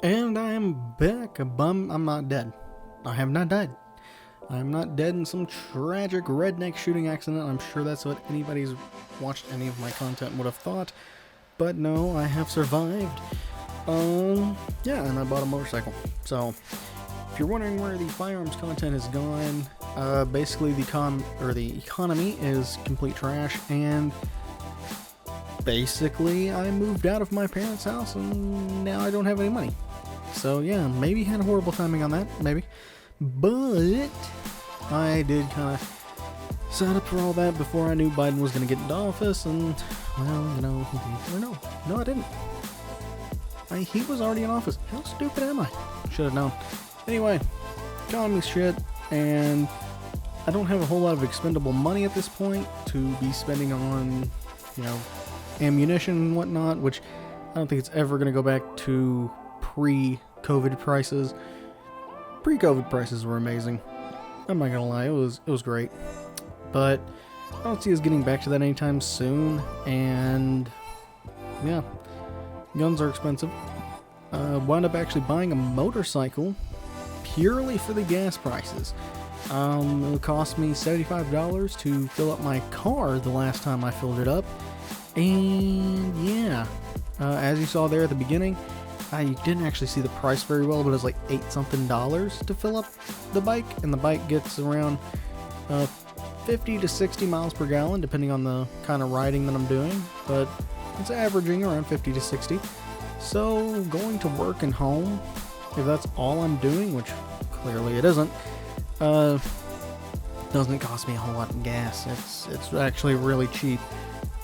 And I am back. I'm not dead. I have not died. I'm not dead in some tragic redneck shooting accident. I'm sure that's what anybody who's watched any of my content would have thought. But no, I have survived. Yeah, and I bought a motorcycle. So, if you're wondering where the firearms content has gone, basically the economy is complete trash, and basically I moved out of my parents' house and now I don't have any money. So yeah, maybe had a horrible timing on that, maybe. But I did kind of set up for all that before I knew Biden was going to get into office, and well, you know, no, I didn't. He was already in office. How stupid am I? Should have known. Anyway, economy's shit, and I don't have a whole lot of expendable money at this point to be spending on, you know, ammunition and whatnot, which I don't think it's ever going to go back to pre-COVID prices. Pre-COVID prices were amazing. I'm not gonna lie, it was great. But I don't see us getting back to that anytime soon, and yeah, guns are expensive. Wound up actually buying a motorcycle purely for the gas prices. It cost me $75 to fill up my car the last time I filled it up. And yeah, as you saw there at the beginning, you didn't actually see the price very well, but it was like $8 something to fill up the bike, and the bike gets around 50 to 60 miles per gallon, depending on the kind of riding that I'm doing, but it's averaging around 50 to 60. So going to work and home, if that's all I'm doing, which clearly it isn't, doesn't cost me a whole lot in gas. It's actually really cheap.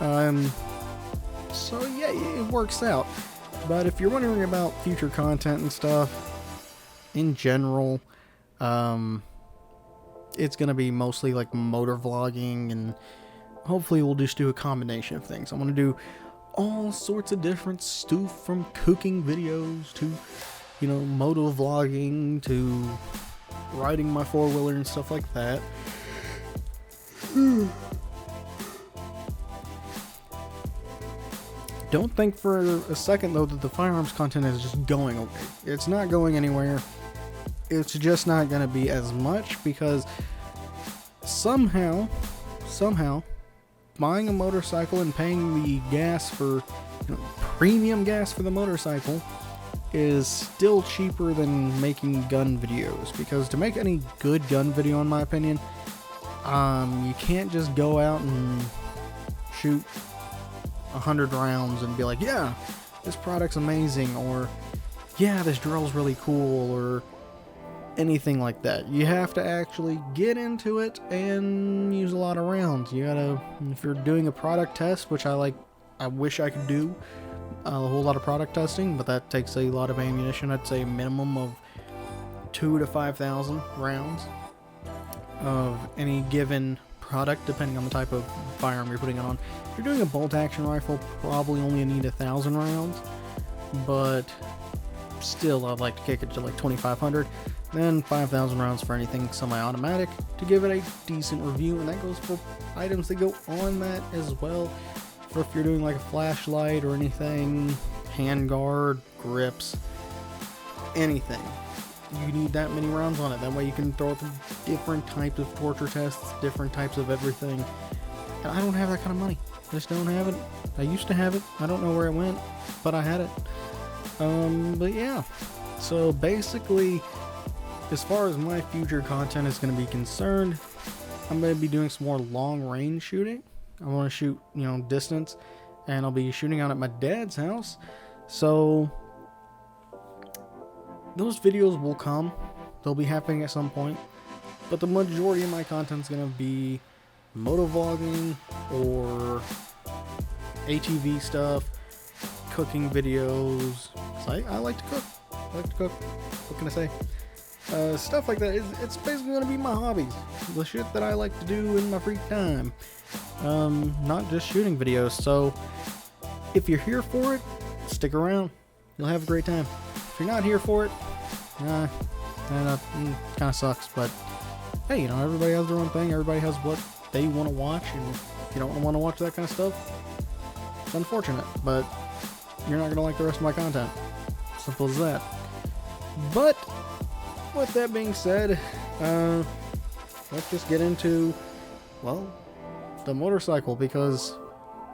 So yeah, it works out. But if you're wondering about future content and stuff, in general, it's going to be mostly like motor vlogging, and hopefully we'll just do a combination of things. I'm going to do all sorts of different stuff, from cooking videos to, you know, moto vlogging to riding my four-wheeler and stuff like that. Don't think for a second, though, that the firearms content is just going away. It's not going anywhere. It's just not going to be as much, because somehow, buying a motorcycle and paying the gas for, you know, premium gas for the motorcycle is still cheaper than making gun videos. Because to make any good gun video, in my opinion, you can't just go out and shoot 100 rounds and be like, yeah, this product's amazing, or yeah, this drill's really cool, or anything like that. You have to actually get into it and use a lot of rounds. You gotta, if you're doing a product test, which I wish I could do a whole lot of product testing, but that takes a lot of ammunition. I'd say a minimum of 2,000 to 5,000 rounds of any given product, depending on the type of firearm you're putting it on. If you're doing a bolt action rifle, probably only need 1,000 rounds, but still I'd like to kick it to like 2,500, then 5,000 rounds for anything semi-automatic to give it a decent review, and that goes for items that go on that as well. For if you're doing like a flashlight or anything, handguard, grips, anything, you need that many rounds on it. That way you can throw through different types of torture tests, different types of everything. And I don't have that kind of money. I just don't have it. I used to have it. I don't know where it went, but I had it. But yeah. So basically, as far as my future content is going to be concerned, I'm going to be doing some more long range shooting. I want to shoot, you know, distance, and I'll be shooting out at my dad's house. So those videos will come. They'll be happening at some point. But the majority of my content is going to be moto vlogging or ATV stuff, cooking videos. I like to cook. What can I say? Stuff like that. It's basically going to be my hobbies. The shit that I like to do in my free time. Not just shooting videos. So if you're here for it, stick around. You'll have a great time. If you're not here for it, kind of sucks, but hey, you know, everybody has their own thing. Everybody has what they want to watch, and if you don't want to watch that kind of stuff, it's unfortunate, but you're not going to like the rest of my content. Simple as that. But with that being said, let's just get into, well, the motorcycle, because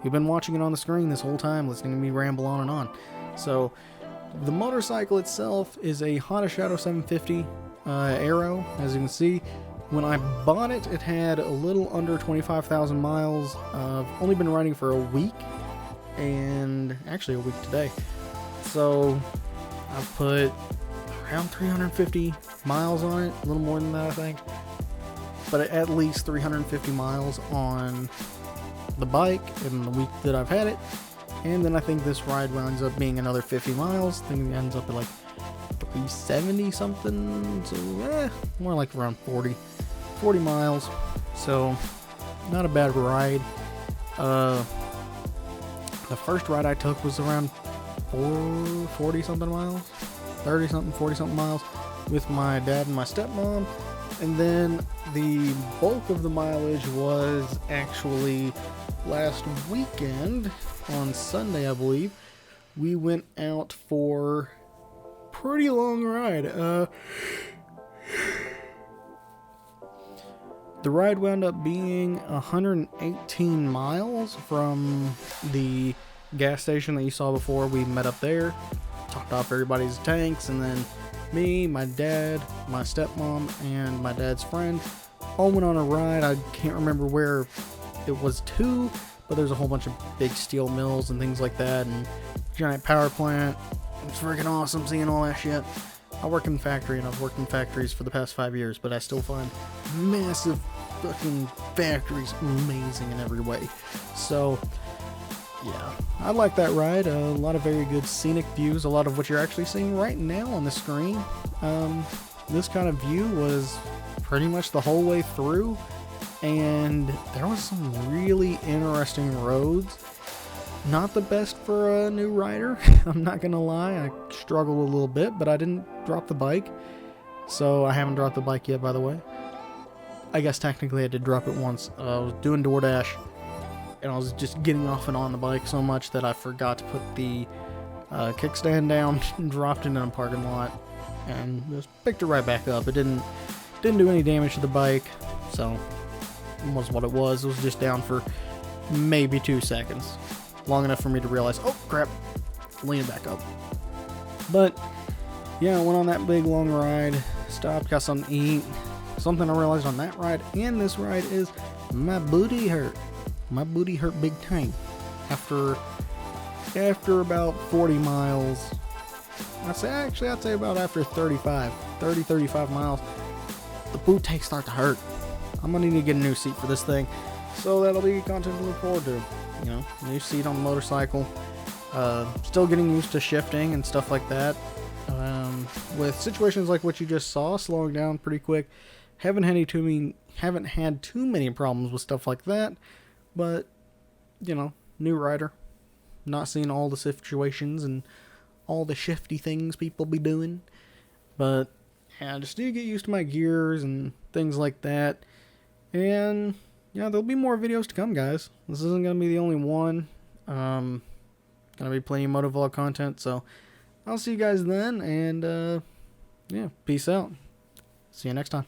you've been watching it on the screen this whole time, listening to me ramble on and on. So the motorcycle itself is a Honda Shadow 750 Aero. As you can see, when I bought it, it had a little under 25,000 miles. I've only been riding for a week, and actually a week today. So I've put around 350 miles on it, a little more than that I think, but at least 350 miles on the bike in the week that I've had it. And then I think this ride winds up being another 50 miles. I think it ends up at like 370 something, so more like around 40 miles. So not a bad ride. The first ride I took was around 40 something miles, 30 something, 40 something miles with my dad and my stepmom. And then the bulk of the mileage was actually last weekend on Sunday, I believe. We went out for a pretty long ride. The ride wound up being 118 miles from the gas station that you saw before. We met up there, topped off everybody's tanks, and then me, my dad, my stepmom, and my dad's friend all went on a ride. I can't remember where it was to, but there's a whole bunch of big steel mills and things like that, and giant power plant. It's freaking awesome seeing all that shit. I work in factory, and I've worked in factories for the past 5 years, but I still find massive fucking factories amazing in every way. So yeah, I like that ride. A lot of very good scenic views, a lot of what you're actually seeing right now on the screen. This kind of view was pretty much the whole way through, and there was some really interesting roads. Not the best for a new rider, I'm not gonna lie. I struggled a little bit, but I didn't drop the bike, so I haven't dropped the bike yet, by the way. I guess technically I did drop it once. I was doing DoorDash, and I was just getting off and on the bike so much that I forgot to put the kickstand down and dropped it in a parking lot, and just picked it right back up. It didn't do any damage to the bike, so it was what it was. It was just down for maybe 2 seconds. Long enough for me to realize, oh crap, lean it back up. But yeah, I went on that big long ride, stopped, got something to eat. Something I realized on that ride and this ride is my booty hurt. My booty hurt big time. After about 40 miles, I'd say about after 35 miles, the boot takes start to hurt. I'm gonna need to get a new seat for this thing, so that'll be content to look forward to. You know, new seat on the motorcycle. Still getting used to shifting and stuff like that. With situations like what you just saw, slowing down pretty quick. Haven't had too many problems with stuff like that. But, you know, new rider. Not seeing all the situations and all the shifty things people be doing. But, yeah, I just need to get used to my gears and things like that. And yeah, there'll be more videos to come, guys. This isn't going to be the only one. Going to be plenty of motovlog content, so I'll see you guys then, and yeah, peace out. See you next time.